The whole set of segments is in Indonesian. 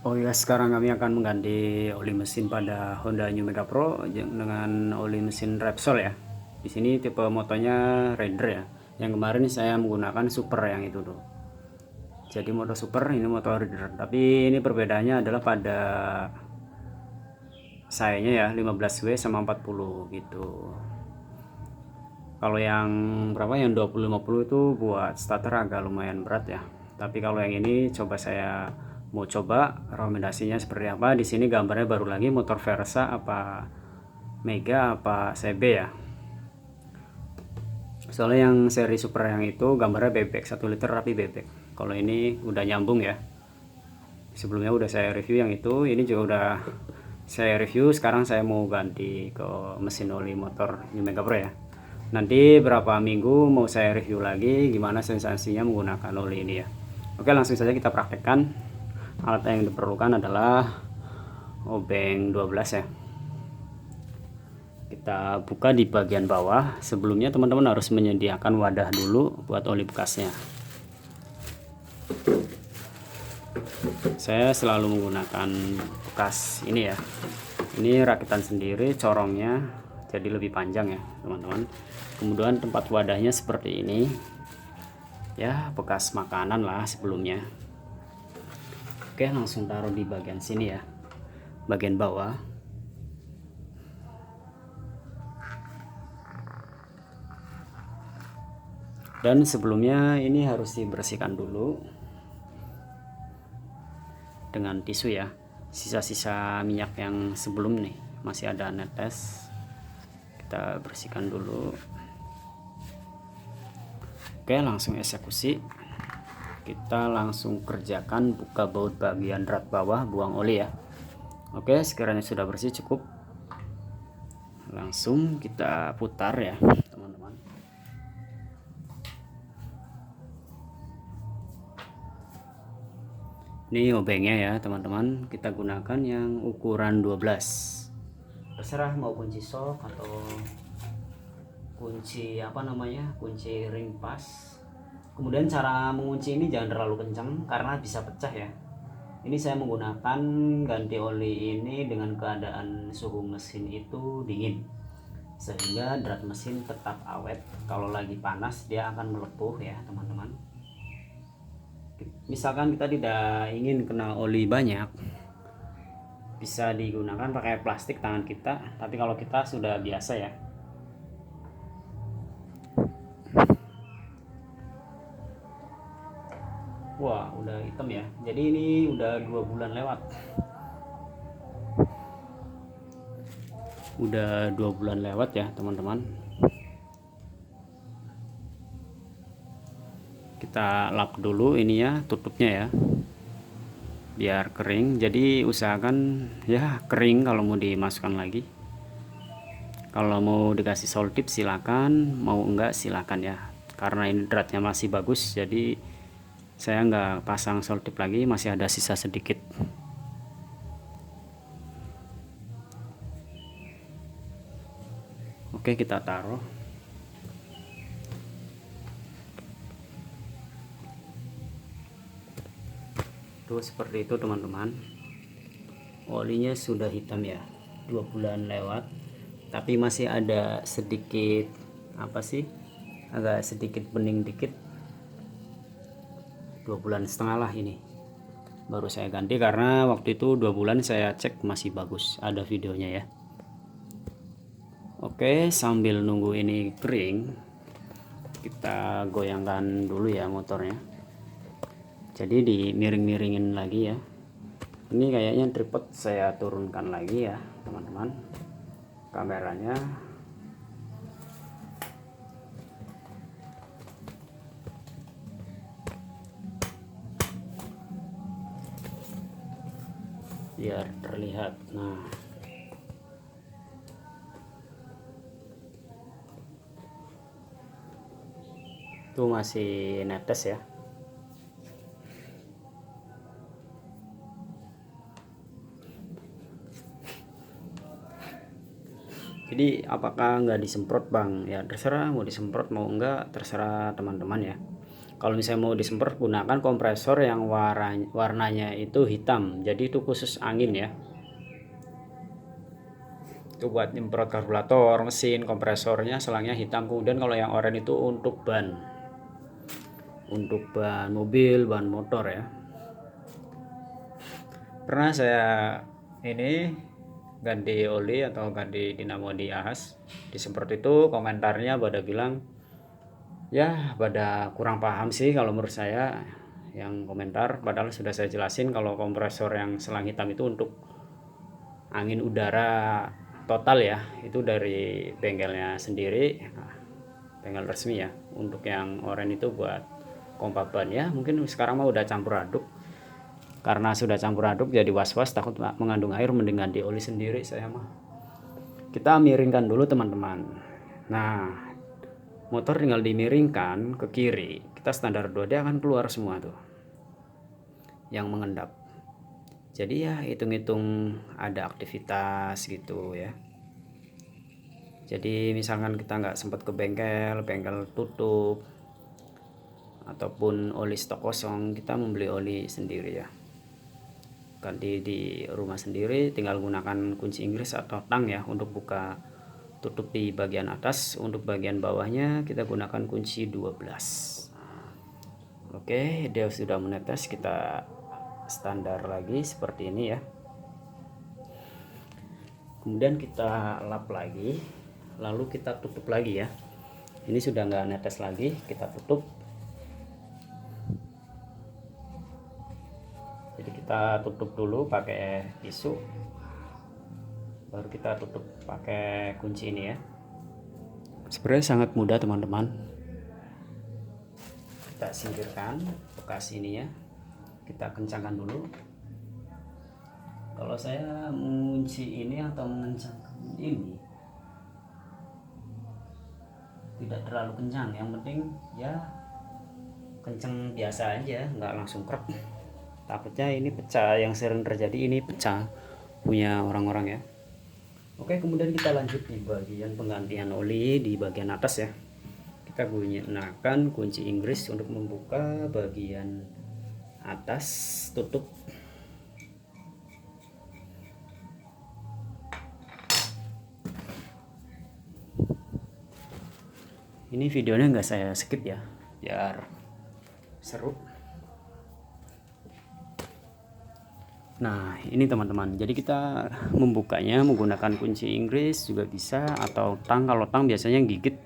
Oh ya, sekarang kami akan mengganti oli mesin pada Honda New Mega Pro dengan oli mesin Repsol ya. Di sini tipe motonya Raider ya. Yang kemarin saya menggunakan Super yang itu tuh. Jadi motor Super, ini motor Raider. Tapi ini perbedaannya adalah pada sayanya ya 15W sama 40 gitu. Kalau yang berapa, yang 20-50 itu buat starter agak lumayan berat ya. Tapi kalau yang ini saya mau coba rekomendasinya seperti apa. Di sini gambarnya baru lagi, motor Versa apa Mega apa CB ya. Soalnya yang seri Super yang itu gambarnya bebek 1 liter tapi bebek. Kalau ini udah nyambung ya. Sebelumnya udah saya review yang itu, ini juga udah saya review. Sekarang saya mau ganti ke mesin oli motor New Mega Pro ya. Nanti berapa minggu mau saya review lagi gimana sensasinya menggunakan oli ini ya. Oke, langsung saja kita praktekkan. Alat yang diperlukan adalah obeng 12 ya. Kita buka di bagian bawah. Sebelumnya teman-teman harus menyediakan wadah dulu buat oli bekasnya. Saya selalu menggunakan bekas ini ya. Ini rakitan sendiri, corongnya jadi lebih panjang ya teman-teman. Kemudian tempat wadahnya seperti ini ya, bekas makanan lah sebelumnya. Oke, langsung taruh di bagian sini ya, bagian bawah. Dan sebelumnya ini harus dibersihkan dulu dengan tisu ya, sisa-sisa minyak yang sebelum nih masih ada netes, kita bersihkan dulu. Oke, langsung eksekusi. Kita langsung kerjakan buka baut bagian rak bawah, buang oli ya. Oke, sekiranya sudah bersih cukup, langsung kita putar ya teman-teman. Ini obengnya ya teman-teman, kita gunakan yang ukuran 12. Terserah mau kunci sok atau kunci apa namanya, kunci ring pas. Kemudian cara mengunci ini jangan terlalu kencang karena bisa pecah ya. Ini saya menggunakan ganti oli ini dengan keadaan suhu mesin itu dingin, sehingga drat mesin tetap awet. Kalau lagi panas dia akan melepuh ya teman-teman. Misalkan kita tidak ingin kena oli banyak, bisa digunakan pakai plastik tangan kita. Tapi kalau kita sudah biasa ya, wah udah hitam ya. Jadi ini udah 2 bulan lewat. Udah 2 bulan lewat ya teman-teman. Kita lap dulu ini ya, tutupnya ya, biar kering. Jadi usahakan ya kering kalau mau dimasukkan lagi. Kalau mau dikasih soltip silakan, mau enggak silakan ya. Karena ini dratnya masih bagus, jadi saya nggak pasang soltip lagi, masih ada sisa sedikit. Oke, kita taruh. Tuh seperti itu teman-teman. Olinya sudah hitam ya, 2 bulan lewat, tapi masih ada sedikit apa sih, agak sedikit bening dikit. 2,5 bulan lah ini baru saya ganti, karena waktu itu 2 bulan saya cek masih bagus, ada videonya ya. Oke, sambil nunggu ini kering, kita goyangkan dulu ya motornya. Jadi dimiring-miringin lagi ya. Ini kayaknya tripod saya turunkan lagi ya teman-teman, kameranya. Biar terlihat. Nah, itu masih netes ya. Jadi apakah nggak disemprot bang? Ya terserah, mau disemprot mau enggak terserah teman-teman ya. Kalau misalnya mau disemprot, gunakan kompresor yang warnanya itu hitam, jadi itu khusus angin ya, itu buat nyemprot karburator, mesin, kompresornya selangnya hitam. Kemudian kalau yang oranye itu untuk ban mobil, ban motor ya. Pernah saya ini ganti oli atau ganti dinamo di Ahas, disemprot itu komentarnya pada bilang ya pada kurang paham sih kalau menurut saya yang komentar, padahal sudah saya jelasin kalau kompresor yang selang hitam itu untuk angin udara total ya, itu dari bengkelnya sendiri, bengkel resmi ya. Untuk yang oranye itu buat pompa ban ya, mungkin sekarang mah udah campur aduk. Karena sudah campur aduk jadi was-was takut mengandung air, mending ganti oli sendiri saya mah. Kita miringkan dulu teman-teman. Nah, motor tinggal dimiringkan ke kiri, kita standar 2 dia akan keluar semua tuh yang mengendap. Jadi ya hitung-hitung ada aktivitas gitu ya. Jadi misalkan kita nggak sempat ke bengkel tutup, ataupun oli stok kosong, kita membeli oli sendiri ya, ganti di rumah sendiri, tinggal gunakan kunci Inggris atau tang ya untuk buka tutup di bagian atas. Untuk bagian bawahnya kita gunakan kunci 12. Oke, dia sudah menetes, kita standar lagi seperti ini ya. Kemudian kita lap lagi, lalu kita tutup lagi ya. Ini sudah nggak netes lagi, kita tutup. Jadi kita tutup dulu pakai tisu, baru kita tutup pakai kunci ini ya. Sebenarnya sangat mudah teman-teman. Kita singkirkan bekas ini ya, kita kencangkan dulu. Kalau saya mengunci ini atau mengencangkan ini tidak terlalu kencang, yang penting ya kencang biasa aja, nggak langsung krep. Takutnya ini pecah, yang sering terjadi ini pecah punya orang-orang ya. Oke, kemudian kita lanjut di bagian penggantian oli di bagian atas ya. Kita gunakan kunci Inggris untuk membuka bagian atas tutup. Ini videonya nggak saya skip ya, biar seru. Nah, ini teman-teman. Jadi kita membukanya menggunakan kunci Inggris juga bisa, atau tang. Kalau tang biasanya gigit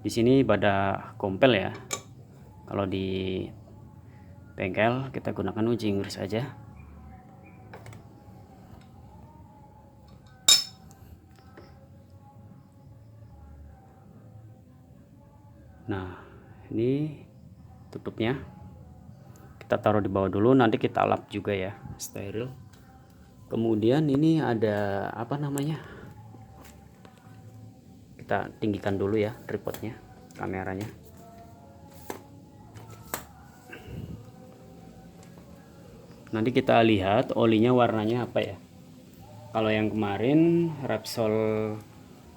di sini pada kompel ya. Kalau di bengkel kita gunakan kunci Inggris aja. Nah, ini tutupnya. Kita taruh di bawah dulu, nanti kita lap juga ya, steril. Kemudian ini ada apa namanya, kita tinggikan dulu ya tripodnya, kameranya. Nanti kita lihat olinya warnanya apa ya. Kalau yang kemarin Repsol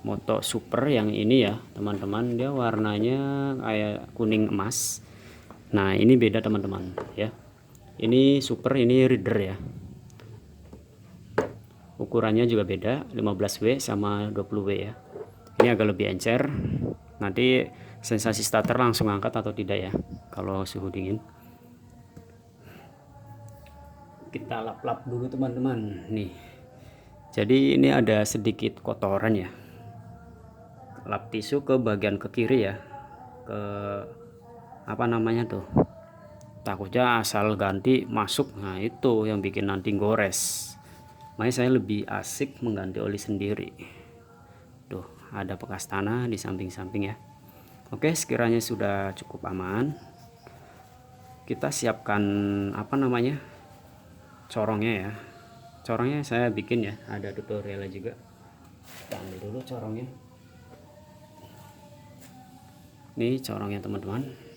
Moto Super yang ini ya teman-teman, dia warnanya kayak kuning emas. Nah, ini beda teman-teman ya. Ini super, ini reader ya. Ukurannya juga beda, 15W sama 20W ya. Ini agak lebih encer. Nanti sensasi starter langsung angkat atau tidak ya kalau suhu dingin. Kita lap-lap dulu teman-teman nih. Jadi ini ada sedikit kotoran ya. Lap tisu ke bagian ke kiri ya, ke apa namanya tuh, takutnya asal ganti masuk. Nah, itu yang bikin nanti gores. Makanya saya lebih asik mengganti oli sendiri. Tuh, ada bekas tanah di samping-samping ya. Oke, sekiranya sudah cukup aman, kita siapkan apa namanya, corongnya ya. Corongnya saya bikin ya, ada tutorialnya juga. Kita ambil dulu corongnya. Ini corongnya teman-teman.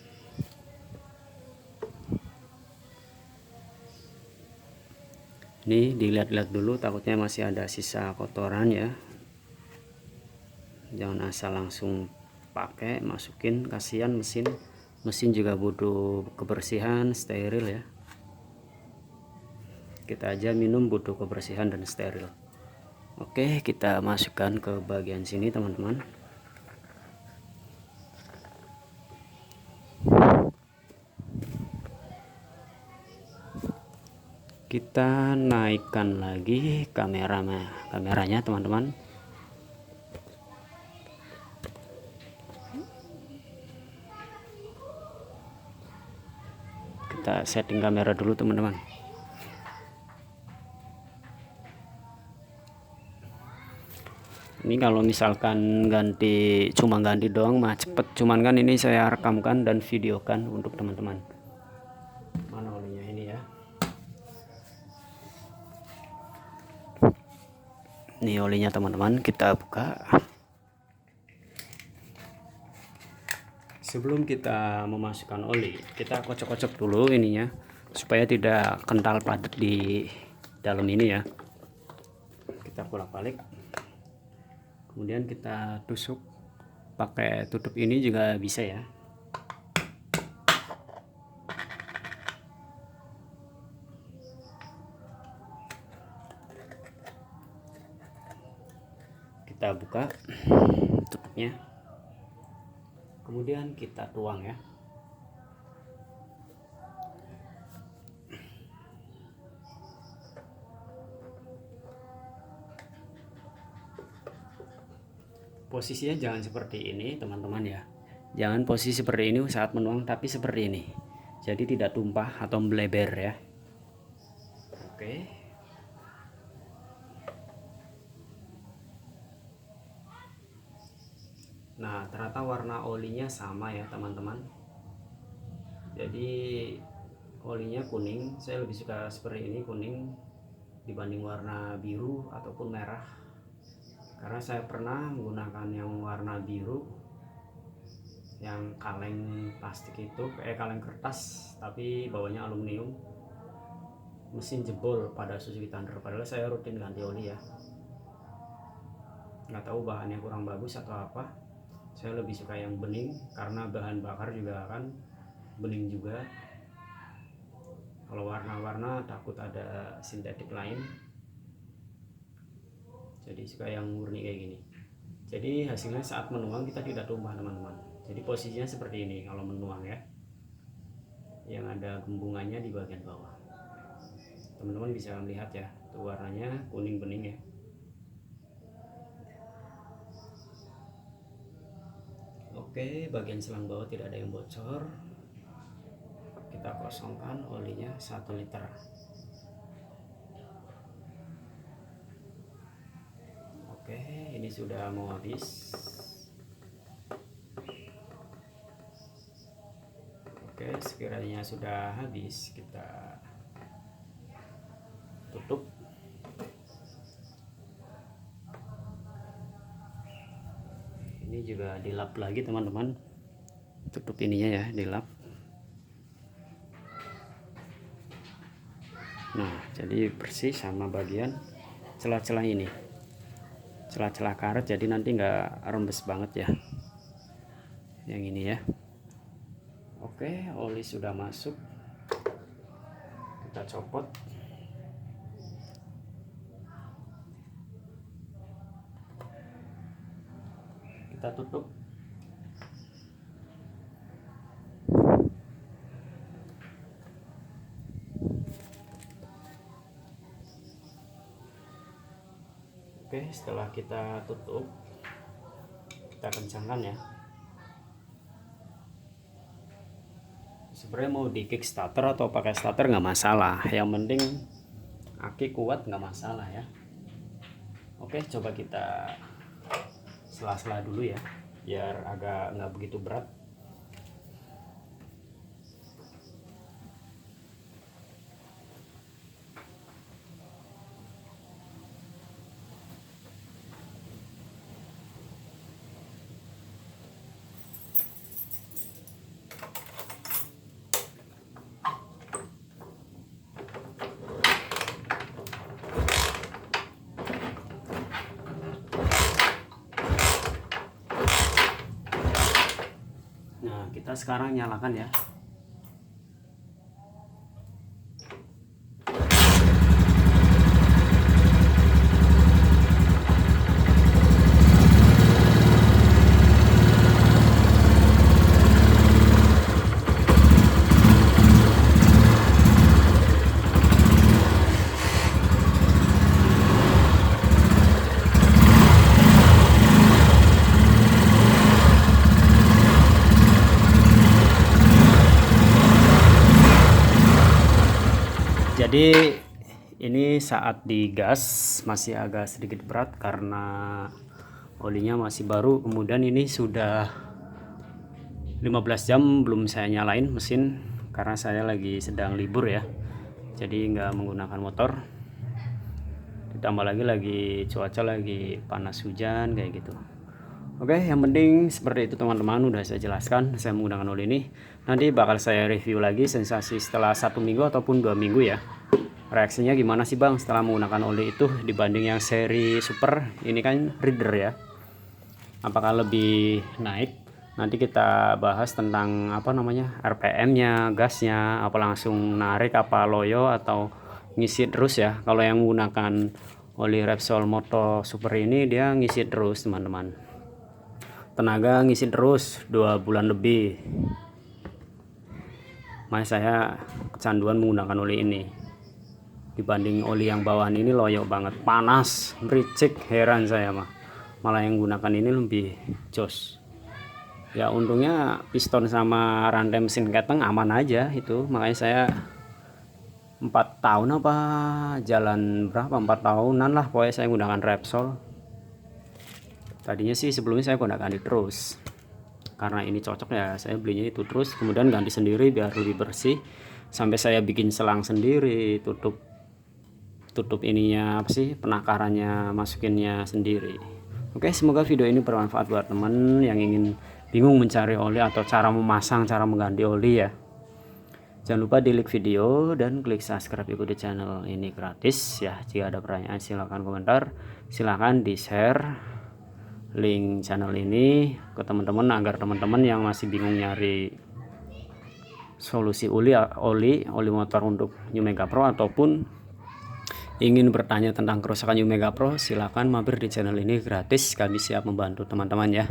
Ini dilihat-lihat dulu, takutnya masih ada sisa kotoran ya. Jangan asal langsung pakai, masukin, kasihan mesin Mesin juga butuh kebersihan, steril ya. Kita aja minum butuh kebersihan dan steril. Oke, kita masukkan ke bagian sini teman-teman. Kita naikkan lagi kameranya teman-teman. Kita setting kamera dulu teman-teman. Ini kalau misalkan cuma ganti doang mah cepet, cuman kan ini saya rekamkan dan videokan untuk teman-teman. Mana olinya ini ya? Ini olinya teman-teman, kita buka. Sebelum kita memasukkan oli, kita kocok-kocok dulu ininya supaya tidak kental padat di dalam ini ya. Kita bolak-balik. Kemudian kita tusuk pakai tutup ini juga bisa ya. Kita buka tutupnya, kemudian kita tuang ya. Posisinya jangan seperti ini teman-teman ya, jangan posisi seperti ini saat menuang, tapi seperti ini, jadi tidak tumpah atau melebar ya. Oke, nah ternyata warna olinya sama ya teman-teman, jadi olinya kuning. Saya lebih suka seperti ini, kuning, dibanding warna biru ataupun merah, karena saya pernah menggunakan yang warna biru, yang kaleng plastik itu kaleng kertas tapi bawahnya aluminium, mesin jebol pada Suzuki Thunder. Padahal saya rutin ganti oli ya, nggak tahu bahannya kurang bagus atau apa. Saya lebih suka yang bening karena bahan bakar juga kan bening juga. Kalau warna-warna takut ada sintetik lain, jadi suka yang murni kayak gini. Jadi hasilnya saat menuang kita tidak tumpah teman-teman. Jadi posisinya seperti ini kalau menuang ya, yang ada gembungannya di bagian bawah. Teman-teman bisa melihat ya, tuh warnanya kuning bening ya. Oke, bagian selang bawah tidak ada yang bocor. Kita kosongkan olinya 1 liter. Oke, ini sudah mau habis. Oke, sekiranya sudah habis, kita tutup. Ini juga dilap lagi teman-teman, tutup ininya ya, dilap. Nah, jadi bersih sama bagian celah-celah ini, celah-celah karet, jadi nanti nggak rembes banget ya yang ini ya. Oke, oli sudah masuk, kita copot. Kita tutup. Oke, setelah kita tutup, kita kencangkan ya. Sebenarnya mau di kickstarter atau pakai starter nggak masalah, yang penting aki kuat nggak masalah ya. Oke, coba kita sela-sela dulu ya, biar agak nggak begitu berat. kita sekarang nyalakan ya. Jadi ini saat digas masih agak sedikit berat karena olinya masih baru, kemudian ini sudah 15 jam belum saya nyalain mesin karena saya lagi sedang libur ya, jadi nggak menggunakan motor, ditambah lagi cuaca lagi panas hujan kayak gitu. Oke, yang penting seperti itu teman-teman, udah saya jelaskan saya menggunakan oli ini. Nanti bakal saya review lagi sensasi setelah 1 minggu ataupun 2 minggu ya. Reaksinya gimana sih bang setelah menggunakan oli itu dibanding yang seri super ini kan reader ya. Apakah lebih naik? Nanti kita bahas tentang apa namanya RPM-nya, gasnya, apa langsung narik, apa loyo atau ngisi terus ya. Kalau yang menggunakan oli Repsol Moto Super ini dia ngisi terus teman-teman. Tenaga ngisi terus 2 bulan lebih. Makanya saya kecanduan menggunakan oli ini. Dibanding oli yang bawahan ini loyo banget, panas, bericik, heran saya mah. Malah yang gunakan ini lebih jos. Ya untungnya piston sama rantai mesin keteng aman aja itu. Makanya saya 4 tahun apa jalan berapa 4 tahunan lah pokoknya saya menggunakan Repsol. Tadinya sih sebelumnya saya ganti terus, karena ini cocok ya saya belinya itu terus, kemudian ganti sendiri biar lebih bersih, sampai saya bikin selang sendiri, tutup ininya apa sih penakarannya, masukinnya sendiri. Oke, semoga video ini bermanfaat buat teman yang ingin bingung mencari oli atau cara memasang, cara mengganti oli ya. Jangan lupa di like video dan klik subscribe, ikuti channel ini gratis ya. Jika ada pertanyaan silahkan komentar, silahkan di share link channel ini ke teman-teman agar teman-teman yang masih bingung nyari solusi oli motor untuk New Mega Pro ataupun ingin bertanya tentang kerusakan New Mega Pro, silahkan mampir di channel ini gratis. Kami siap membantu teman-teman ya.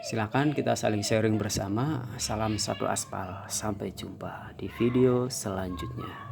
Silahkan kita saling sharing bersama. Salam satu aspal, sampai jumpa di video selanjutnya.